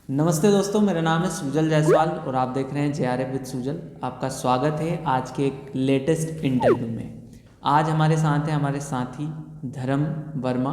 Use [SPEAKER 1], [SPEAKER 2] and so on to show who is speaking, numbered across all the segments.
[SPEAKER 1] नमस्ते दोस्तों, मेरा नाम है सुजल जायसवाल और आप देख रहे हैं JRF विद सुजल। आपका स्वागत है आज के एक लेटेस्ट इंटरव्यू में। आज हमारे साथ हैं हमारे साथी धर्म वर्मा।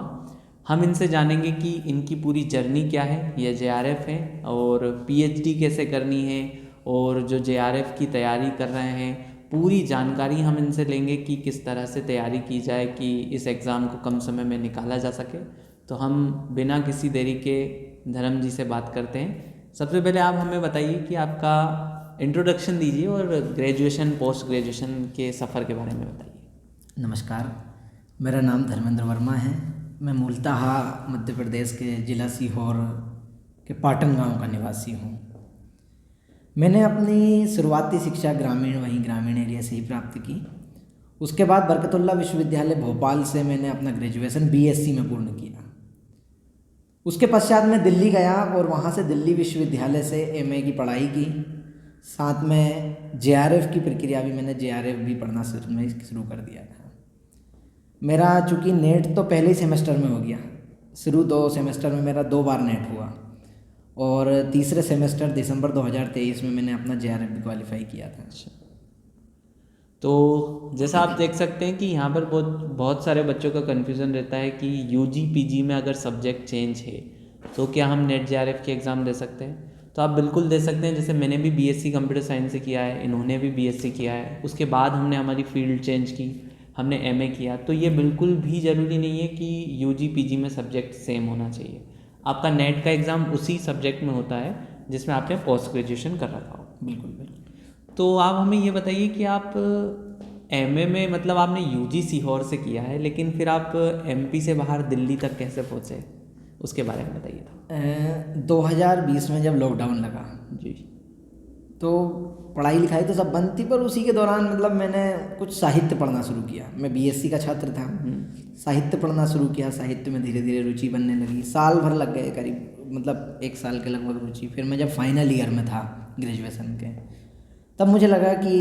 [SPEAKER 1] हम इनसे जानेंगे कि इनकी पूरी जर्नी क्या है, ये JRF है और PhD कैसे करनी है और जो JRF की तैयारी कर रहे हैं पूरी जानकारी हम इनसे लेंगे कि किस तरह से तैयारी की जाए कि इस एग्ज़ाम को कम समय में निकाला जा सके। तो हम बिना किसी देरी के धर्म जी से बात करते हैं। सबसे पहले आप हमें बताइए कि आपका इंट्रोडक्शन दीजिए और ग्रेजुएशन पोस्ट ग्रेजुएशन के सफ़र के बारे में बताइए।
[SPEAKER 2] नमस्कार, मेरा नाम धर्मेंद्र वर्मा है। मैं मूलतः मध्य प्रदेश के ज़िला सीहोर के पाटन गांव का निवासी हूं। मैंने अपनी शुरुआती शिक्षा ग्रामीण एरिया से ही प्राप्त की। उसके बाद बरकतुल्ला विश्वविद्यालय भोपाल से मैंने अपना ग्रेजुएशन BSc में पूर्ण किया। उसके पश्चात मैं दिल्ली गया और वहाँ से दिल्ली विश्वविद्यालय से MA की पढ़ाई की। साथ में JRF की प्रक्रिया भी मैंने JRF भी पढ़ना शुरू कर दिया था। मेरा चूँकि नेट तो पहले ही सेमेस्टर में हो गया, शुरू 2 सेमेस्टर में मेरा 2 बार नेट हुआ और तीसरे सेमेस्टर दिसंबर 2023 में मैंने अपना JRF भी क्वालिफाई किया था।
[SPEAKER 1] तो जैसा आप देख सकते हैं कि यहाँ पर बहुत सारे बच्चों का कन्फ्यूज़न रहता है कि UG PG में अगर सब्जेक्ट चेंज है तो क्या हम नेट JRF के एग्ज़ाम दे सकते हैं। तो आप बिल्कुल दे सकते हैं। जैसे मैंने भी BSc कंप्यूटर साइंस से किया है, इन्होंने भी BSc किया है, उसके बाद हमने हमारी फील्ड चेंज की, हमने MA किया। तो ये बिल्कुल भी ज़रूरी नहीं है कि UG PG में सब्जेक्ट सेम होना चाहिए। आपका नेट का एग्ज़ाम उसी सब्जेक्ट में होता है जिसमें आपने पोस्ट ग्रेजुएशन कर रखा हो।
[SPEAKER 2] बिल्कुल बिल्कुल।
[SPEAKER 1] तो आप हमें ये बताइए कि आप MA में मतलब आपने UG सीहोर से किया है, लेकिन फिर आप MP से बाहर दिल्ली तक कैसे पहुँचे, उसके बारे में बताइए।
[SPEAKER 2] 2020 में जब लॉकडाउन लगा
[SPEAKER 1] जी,
[SPEAKER 2] तो पढ़ाई लिखाई तो सब बंद थी, पर उसी के दौरान मतलब मैंने कुछ साहित्य पढ़ना शुरू किया। मैं BSc का छात्र था। साहित्य पढ़ना शुरू किया, साहित्य में धीरे धीरे रुचि बनने लगी। साल भर लग गए, करीब मतलब 1 साल के लगभग रुचि। फिर मैं जब फाइनल ईयर में था ग्रेजुएशन के, तब मुझे लगा कि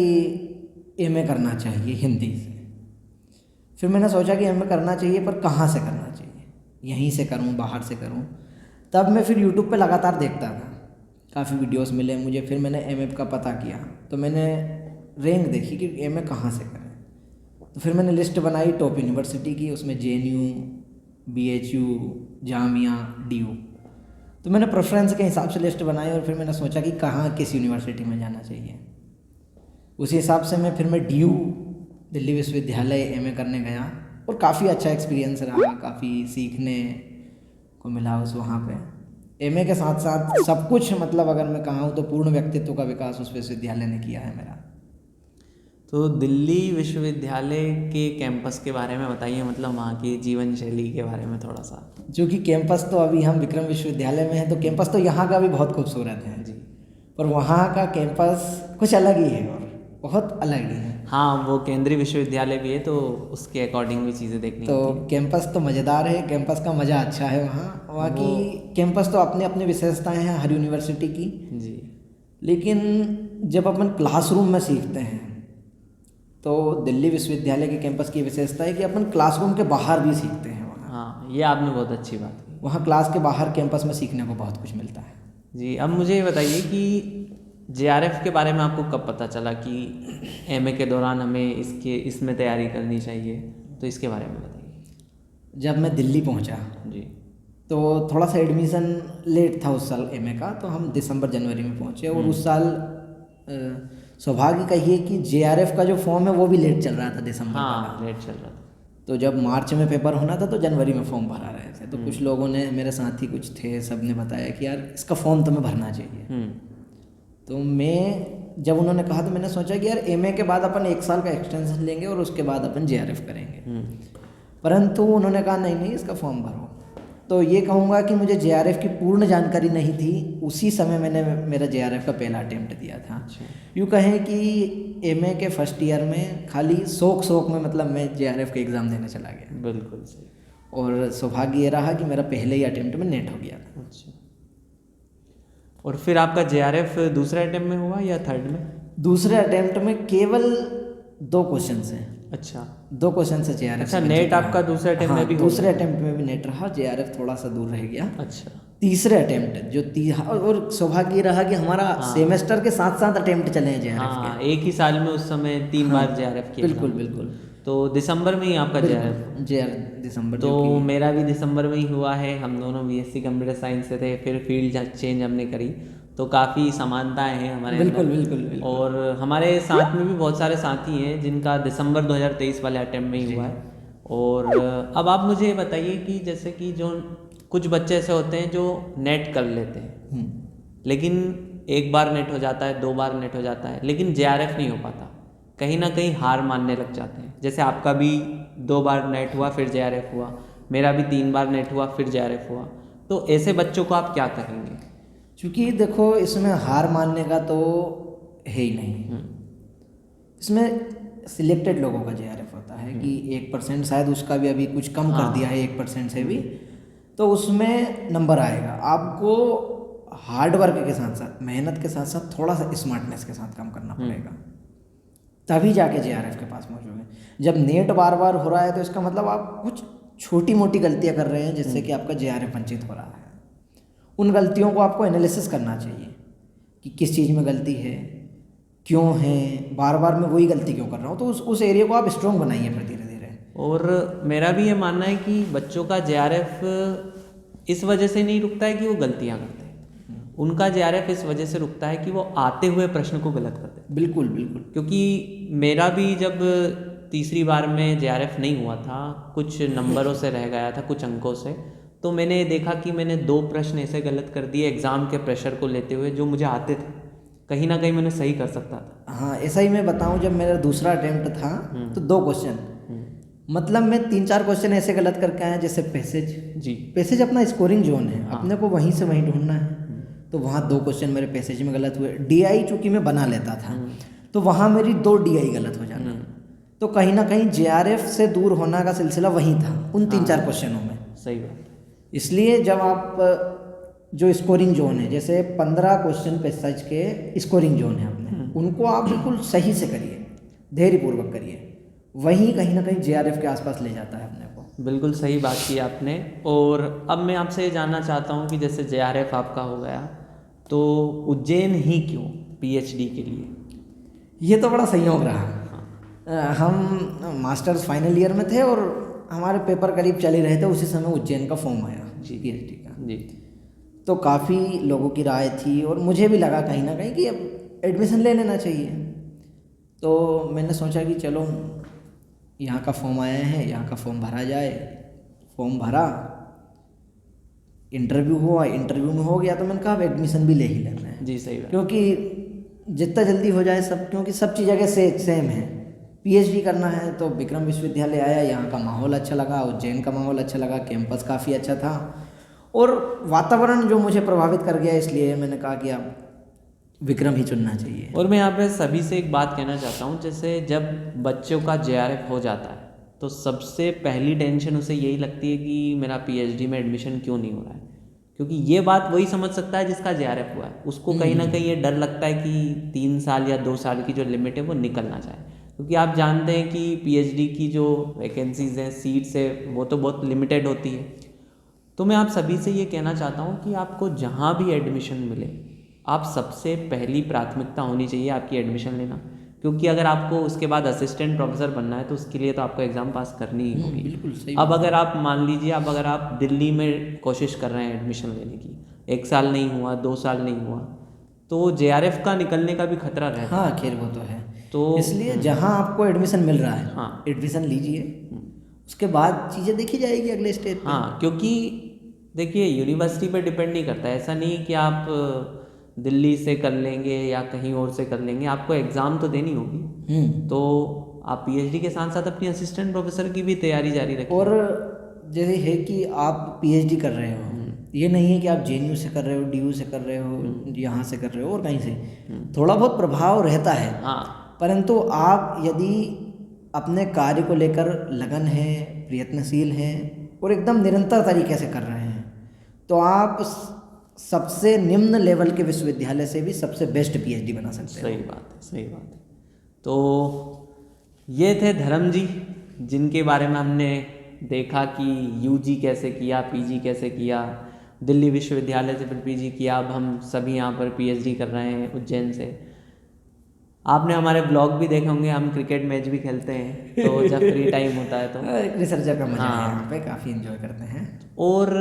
[SPEAKER 2] MA करना चाहिए हिंदी से। फिर मैंने सोचा कि MA करना चाहिए, पर कहाँ से करना चाहिए, यहीं से करूँ बाहर से करूँ। तब मैं फिर यूट्यूब पे लगातार देखता था, काफ़ी वीडियोस मिले मुझे। फिर मैंने MA का पता किया तो मैंने रैंक देखी कि MA कहाँ से करें। तो फिर मैंने लिस्ट बनाई टॉप यूनिवर्सिटी की, उसमें JNU, BHU, जामिया, DU। तो मैंने प्रेफरेंस के हिसाब से लिस्ट बनाई और फिर मैंने सोचा कि कहाँ किस यूनिवर्सिटी में जाना चाहिए। उसी हिसाब से मैं DU दिल्ली विश्वविद्यालय MA करने गया और काफ़ी अच्छा एक्सपीरियंस रहा, काफ़ी सीखने को मिला उस वहाँ पे। MA के साथ साथ सब कुछ मतलब अगर मैं कहूँ तो पूर्ण व्यक्तित्व का विकास उस विश्वविद्यालय ने किया है मेरा।
[SPEAKER 1] तो दिल्ली विश्वविद्यालय के कैंपस के बारे में बताइए, मतलब वहाँ की जीवन शैली के बारे में थोड़ा सा।
[SPEAKER 2] क्योंकि कैंपस तो अभी हम विक्रम विश्वविद्यालय में हैं, तो कैंपस तो यहाँ का भी बहुत खूबसूरत है
[SPEAKER 1] जी,
[SPEAKER 2] पर वहाँ का कैंपस कुछ अलग ही है और बहुत अलग ही है।
[SPEAKER 1] हाँ, वो केंद्रीय विश्वविद्यालय भी है तो उसके अकॉर्डिंग भी चीज़ें देखनी
[SPEAKER 2] तो
[SPEAKER 1] होती हैं।
[SPEAKER 2] कैंपस तो मज़ेदार है, कैंपस का मज़ा अच्छा है। वहाँ की कैंपस तो अपनी अपनी विशेषताएं हैं हर यूनिवर्सिटी की।
[SPEAKER 1] जी,
[SPEAKER 2] लेकिन जब अपन क्लासरूम में सीखते हैं तो दिल्ली विश्वविद्यालय के कैंपस की विशेषता है कि अपन क्लासरूम के बाहर भी सीखते हैं। वहाँ
[SPEAKER 1] हाँ, ये आपने बहुत अच्छी बात की।
[SPEAKER 2] वहाँ क्लास के बाहर कैंपस में सीखने को बहुत कुछ मिलता है।
[SPEAKER 1] जी, अब मुझे ये बताइए कि JRF के बारे में आपको कब पता चला कि MA के दौरान हमें इसमें तैयारी करनी चाहिए, तो इसके बारे में बताइए।
[SPEAKER 2] जब मैं दिल्ली पहुँचा
[SPEAKER 1] जी,
[SPEAKER 2] तो थोड़ा सा एडमिशन लेट था उस साल MA का, तो हम दिसंबर जनवरी में पहुँचे और उस साल सौभाग्य कहिए कि JRF का जो फॉर्म है वो भी लेट चल रहा था दिसंबर
[SPEAKER 1] हाँ,
[SPEAKER 2] का।
[SPEAKER 1] लेट चल रहा था।
[SPEAKER 2] तो जब मार्च में पेपर होना था तो जनवरी में फॉर्म भरा रहे थे। तो कुछ लोगों ने, मेरे साथी कुछ थे, सब ने बताया कि यार इसका फॉर्म तुम्हें भरना चाहिए। तो मैं जब उन्होंने कहा तो मैंने सोचा कि यार MA के बाद अपन 1 साल का एक्सटेंशन लेंगे और उसके बाद अपन JRF करेंगे। परंतु उन्होंने कहा नहीं इसका फॉर्म भरो। तो ये कहूँगा कि मुझे JRF की पूर्ण जानकारी नहीं थी। उसी समय मैंने मेरा JRF का पहला अटेम्प्ट दिया था। यूँ कहें कि MA के फर्स्ट ईयर में खाली शौक में मतलब मैं JRF के एग्ज़ाम देने चला गया।
[SPEAKER 1] बिल्कुल सही।
[SPEAKER 2] और सौभाग्य ये रहा कि मेरा पहले ही अटेम्प्ट में नेट हो गया था।
[SPEAKER 1] अच्छा, और फिर आपका JRF दूसरे अटेम्प्ट में हुआ या थर्ड में?
[SPEAKER 2] दूसरे अटेम्प्ट में केवल 2 क्वेश्चन हैं।
[SPEAKER 1] अच्छा,
[SPEAKER 2] 2 क्वेश्चन से JRF
[SPEAKER 1] अच्छा,
[SPEAKER 2] से
[SPEAKER 1] नेट आपका दूसरे अटेम्प्ट में भी हो
[SPEAKER 2] दूसरे
[SPEAKER 1] गया?
[SPEAKER 2] अटेम्प्ट में भी नेट रहा। JRF थोड़ा सा दूर रह गया।
[SPEAKER 1] अच्छा,
[SPEAKER 2] तीसरे अटेम्प्ट और सौभाग्य रहा कि हमारा सेमेस्टर के साथ साथ अटेम्प्ट चले हैं JRF
[SPEAKER 1] हाँ, एक ही साल में उस समय 3 बार JRF किया।
[SPEAKER 2] बिल्कुल बिल्कुल।
[SPEAKER 1] तो दिसंबर में ही आपका JRF?
[SPEAKER 2] दिसंबर
[SPEAKER 1] तो मेरा भी दिसंबर में ही हुआ है। हम दोनों BSc कंप्यूटर साइंस से थे, फिर फील्ड चेंज हमने करी, तो काफ़ी समानताएं हैं हमारे
[SPEAKER 2] बिल्कुल
[SPEAKER 1] अंदर।
[SPEAKER 2] बिल्कुल बिल्कुल।
[SPEAKER 1] और हमारे साथ में भी बहुत सारे साथी हैं जिनका दिसंबर 2023 वाले अटेम्प्ट में ही हुआ है। और अब आप मुझे ये बताइए कि जैसे कि जो कुछ बच्चे ऐसे होते हैं जो नेट कर लेते हैं, लेकिन एक बार नेट हो जाता है, 2 बार नेट हो जाता है, लेकिन JRF नहीं हो पाता, कहीं ना कहीं हार मानने लग जाते हैं। जैसे आपका भी 2 बार नेट हुआ फिर JRF हुआ, मेरा भी 3 बार नेट हुआ फिर JRF हुआ, तो ऐसे बच्चों को आप क्या कहेंगे?
[SPEAKER 2] क्योंकि देखो इसमें हार मानने का तो है ही नहीं, इसमें सिलेक्टेड लोगों का JRF होता है कि 1% शायद उसका भी अभी कुछ कम कर दिया है 1% से भी, तो उसमें नंबर आएगा। आपको हार्ड वर्क के साथ साथ, मेहनत के साथ साथ थोड़ा सा स्मार्टनेस के साथ काम करना पड़ेगा, तभी जाके JRF के पास पहुँचोगे। जब नेट बार बार हो रहा है तो इसका मतलब आप कुछ छोटी मोटी गलतियाँ कर रहे हैं जिससे कि आपका JRF वंचित हो रहा है। उन गलतियों को आपको एनालिसिस करना चाहिए कि किस चीज़ में गलती है, क्यों है, बार बार मैं वही गलती क्यों कर रहा हूँ, तो उस एरिया को आप स्ट्रॉन्ग बनाइए फिर धीरे धीरे।
[SPEAKER 1] और मेरा भी ये मानना है कि बच्चों का JRF इस वजह से नहीं रुकता है कि वो गलतियाँ करते हैं, उनका JRF इस वजह से रुकता है कि वो आते हुए प्रश्न को गलत करते हैं।
[SPEAKER 2] बिल्कुल बिल्कुल।
[SPEAKER 1] क्योंकि मेरा भी जब तीसरी बार में JRF नहीं हुआ था, कुछ नंबरों से रह गया था, कुछ अंकों से, तो मैंने देखा कि मैंने 2 प्रश्न ऐसे गलत कर दिए एग्ज़ाम के प्रेशर को लेते हुए जो मुझे आते थे, कहीं ना कहीं मैंने सही कर सकता था।
[SPEAKER 2] हाँ, ऐसा ही मैं बताऊँ, जब मेरा दूसरा अटेम्प्ट था तो 2 क्वेश्चन, मतलब मैं 3-4 क्वेश्चन ऐसे गलत करके आया, जैसे पैसेज अपना स्कोरिंग जोन है, अपने को वहीं से वहीं ढूंढना है, तो वहाँ 2 क्वेश्चन मेरे पैसेज में गलत हुए। DI चूँकि मैं बना लेता था तो वहाँ मेरी 2 DI गलत हो जाना, तो कहीं ना कहीं JRF से दूर होना का सिलसिला वहीं था उन 3-4 क्वेश्चनों में।
[SPEAKER 1] सही बात।
[SPEAKER 2] इसलिए जब आप जो स्कोरिंग जोन है, जैसे 15 क्वेश्चन पैसेज के स्कोरिंग जोन है अपने, उनको आप बिल्कुल सही से करिए, धैर्यपूर्वक करिए, वही कहीं ना कहीं JRF के आसपास ले जाता है अपने को।
[SPEAKER 1] बिल्कुल सही बात की आपने। और अब मैं आपसे ये जानना चाहता हूँ कि जैसे JRF आपका हो गया, तो उज्जैन ही क्यों PhD के लिए?
[SPEAKER 2] ये तो बड़ा संयोग रहा। हम मास्टर्स फाइनल ईयर में थे और हमारे पेपर करीब चल ही रहे थे, उसी समय उज्जैन का फॉर्म आया PhD का
[SPEAKER 1] जी।
[SPEAKER 2] तो काफ़ी लोगों की राय थी और मुझे भी लगा कहीं ना कहीं कि अब एडमिशन ले लेना चाहिए। तो मैंने सोचा कि चलो यहाँ का फॉर्म आया है, यहाँ का फॉर्म भरा जाए। फॉर्म भरा, इंटरव्यू हुआ, इंटरव्यू में हो गया, तो मैंने कहा अब एडमिशन भी ले ही लेना है।
[SPEAKER 1] जी सही बात।
[SPEAKER 2] क्योंकि जितना जल्दी हो जाए सब, क्योंकि सब चीज़ जगह से सेम है। PhD करना है तो विक्रम विश्वविद्यालय आया, यहाँ का माहौल अच्छा लगा, उज्जैन का माहौल अच्छा लगा, कैंपस काफ़ी अच्छा था और वातावरण जो मुझे प्रभावित कर गया, इसलिए मैंने कहा कि अब विक्रम ही चुनना चाहिए।
[SPEAKER 1] और मैं यहाँ पे सभी से एक बात कहना चाहता हूँ, जैसे जब बच्चों का JRF हो जाता है तो सबसे पहली टेंशन उसे यही लगती है कि मेरा PhD में एडमिशन क्यों नहीं हो रहा है, क्योंकि ये बात वही समझ सकता है जिसका JRF हुआ है। उसको कहीं ना कहीं ये डर लगता है कि 3 साल या 2 साल की जो लिमिट है वो निकल ना जाए, क्योंकि आप जानते हैं कि PhD की जो वैकेंसीज़ हैं, सीट्स है, वो तो बहुत लिमिटेड होती है। तो मैं आप सभी से ये कहना चाहता हूँ कि आपको जहाँ भी एडमिशन मिले, आप सबसे पहली प्राथमिकता होनी चाहिए आपकी एडमिशन लेना, क्योंकि अगर आपको उसके बाद असिस्टेंट प्रोफेसर बनना है तो उसके लिए तो आपको एग्ज़ाम पास करनी ही होगी।
[SPEAKER 2] बिल्कुल सही।
[SPEAKER 1] अब अगर आप मान लीजिए, अब अगर आप दिल्ली में कोशिश कर रहे हैं एडमिशन लेने की, 1 साल नहीं हुआ, 2 साल नहीं हुआ, तो JRF का निकलने का भी खतरा रहता है।
[SPEAKER 2] हाँ खैर वो तो है,
[SPEAKER 1] तो
[SPEAKER 2] इसलिए जहाँ आपको एडमिशन मिल रहा है,
[SPEAKER 1] हाँ,
[SPEAKER 2] एडमिशन लीजिए, उसके बाद चीज़ें देखी जाएगी अगले स्टेज पे।
[SPEAKER 1] हाँ, क्योंकि देखिए यूनिवर्सिटी पे डिपेंड नहीं करता है, ऐसा नहीं कि आप दिल्ली से कर लेंगे या कहीं और से कर लेंगे, आपको एग्ज़ाम तो देनी होगी। तो आप PhD के साथ साथ अपनी असिस्टेंट प्रोफेसर की भी तैयारी जारी रखें।
[SPEAKER 2] और जैसे है कि आप PhD कर रहे हो, ये नहीं है कि आप JNU से कर रहे हो, DU से कर रहे हो, यहाँ से कर रहे हो और कहीं से, थोड़ा बहुत प्रभाव रहता है।
[SPEAKER 1] हाँ,
[SPEAKER 2] परंतु आप यदि अपने कार्य को लेकर लगन है, प्रयत्नशील हैं और एकदम निरंतर तरीके से कर रहे हैं, तो आप सबसे निम्न लेवल के विश्वविद्यालय से भी सबसे बेस्ट PhD बना सकते हैं।
[SPEAKER 1] सही बात है, सही बात है। तो ये थे धर्म जी, जिनके बारे में हमने देखा कि UG कैसे किया, PG कैसे किया, दिल्ली विश्वविद्यालय से फिर पीजी किया, अब हम सभी यहाँ पर पीएचडी कर रहे हैं उज्जैन से। आपने हमारे ब्लॉग भी देखे होंगे, हम क्रिकेट मैच भी खेलते हैं तो जब फ्री टाइम होता है तो।
[SPEAKER 2] एक रिसर्चर का मजा है,
[SPEAKER 1] हाँ।
[SPEAKER 2] यहाँ पे काफ़ी एंजॉय करते हैं।
[SPEAKER 1] और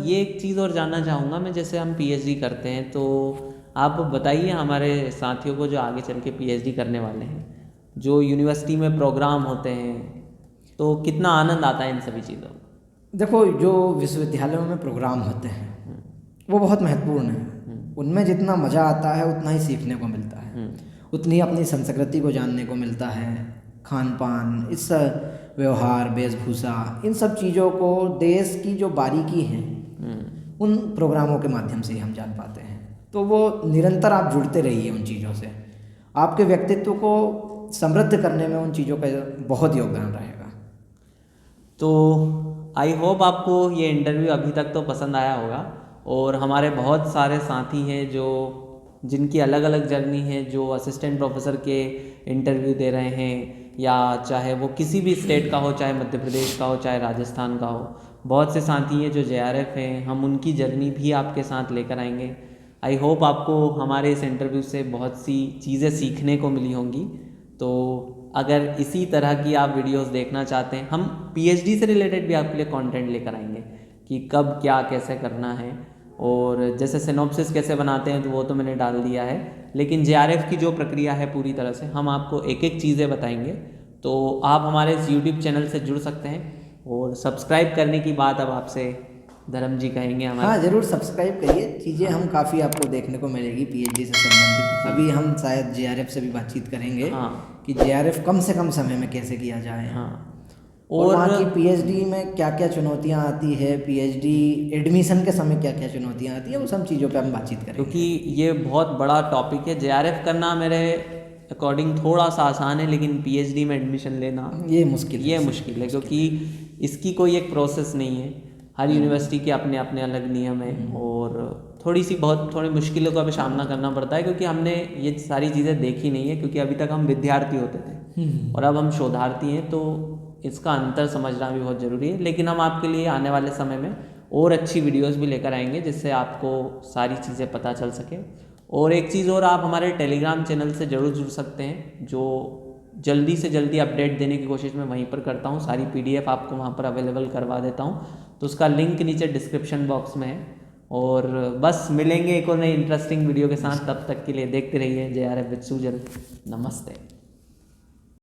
[SPEAKER 1] ये एक चीज़ और जानना चाहूँगा मैं, जैसे हम पीएचडी करते हैं तो आप बताइए हमारे साथियों को जो आगे चल के पीएचडी करने वाले हैं, जो यूनिवर्सिटी में प्रोग्राम होते हैं तो कितना आनंद आता है इन सभी चीज़ों में।
[SPEAKER 2] देखो, जो विश्वविद्यालयों में प्रोग्राम होते हैं वो बहुत महत्वपूर्ण है। उनमें जितना मज़ा आता है उतना ही सीखने को मिलता है, उतनी अपनी संस्कृति को जानने को मिलता है। खान पान, इस व्यवहार, वेशभूषा, इन सब चीज़ों को, देश की जो बारीकी है उन प्रोग्रामों के माध्यम से ही हम जान पाते हैं। तो वो निरंतर आप जुड़ते रहिए उन चीज़ों से, आपके व्यक्तित्व को समृद्ध करने में उन चीज़ों का बहुत योगदान रहेगा।
[SPEAKER 1] तो आई होप आपको ये इंटरव्यू अभी तक तो पसंद आया होगा, और हमारे बहुत सारे साथी हैं जो जिनकी अलग अलग जर्नी है, जो असिस्टेंट प्रोफेसर के इंटरव्यू दे रहे हैं, या चाहे वो किसी भी स्टेट का हो, चाहे मध्य प्रदेश का हो, चाहे राजस्थान का हो। बहुत से साथी हैं जो जेआरएफ हैं, हम उनकी जर्नी भी आपके साथ लेकर आएंगे। आई होप आपको हमारे इस इंटरव्यू से बहुत सी चीज़ें सीखने को मिली होंगी। तो अगर इसी तरह की आप वीडियोस देखना चाहते हैं, हम पीएचडी से रिलेटेड भी आपके लिए कंटेंट लेकर आएंगे कि कब क्या कैसे करना है, और जैसे सिनॉप्सिस कैसे बनाते हैं तो वो तो मैंने डाल दिया है, लेकिन जेआरएफ की जो प्रक्रिया है पूरी तरह से हम आपको एक एक चीज़ें बताएंगे। तो आप हमारे इस यूट्यूब चैनल से जुड़ सकते हैं, और सब्सक्राइब करने की बात अब आपसे धर्म जी कहेंगे हमारे।
[SPEAKER 2] हाँ, ज़रूर सब्सक्राइब करिए। चीज़ें हम काफ़ी आपको देखने को मिलेगी पीएचडी से संबंधित। अभी हम शायद जेआरएफ से भी बातचीत करेंगे।
[SPEAKER 1] हाँ।
[SPEAKER 2] कि जेआरएफ कम से कम समय में कैसे किया जाए।
[SPEAKER 1] हाँ।
[SPEAKER 2] और वहाँ की पीएचडी में क्या क्या चुनौतियाँ आती है, पीएचडी एडमिशन के समय क्या क्या चुनौतियाँ आती है, वो सब चीज़ों पे हम बातचीत करेंगे।
[SPEAKER 1] क्योंकि ये बहुत बड़ा टॉपिक है। जेआरएफ करना मेरे अकॉर्डिंग थोड़ा सा आसान है, लेकिन पीएचडी में एडमिशन लेना
[SPEAKER 2] ये मुश्किल
[SPEAKER 1] है, क्योंकि इसकी कोई एक प्रोसेस नहीं है। हर यूनिवर्सिटी के अपने अपने अलग नियम हैं, और थोड़ी मुश्किलों का भी सामना करना पड़ता है, क्योंकि हमने ये सारी चीज़ें देखी नहीं है, क्योंकि अभी तक हम विद्यार्थी होते थे और अब हम शोधार्थी हैं, तो इसका अंतर समझना भी बहुत ज़रूरी है। लेकिन हम आपके लिए आने वाले समय में और अच्छी वीडियोस भी लेकर आएंगे, जिससे आपको सारी चीज़ें पता चल सके। और एक चीज़ और, आप हमारे टेलीग्राम चैनल से ज़रूर जुड़ सकते हैं, जो जल्दी से जल्दी अपडेट देने की कोशिश मैं वहीं पर करता हूँ। सारी पीडीएफ आपको वहाँ पर अवेलेबल करवा देता हूँ, तो उसका लिंक नीचे डिस्क्रिप्शन बॉक्स में है। और बस मिलेंगे एक और नई इंटरेस्टिंग वीडियो के साथ, तब तक के लिए देखते रहिए जेआरएफ विद सुजल। नमस्ते।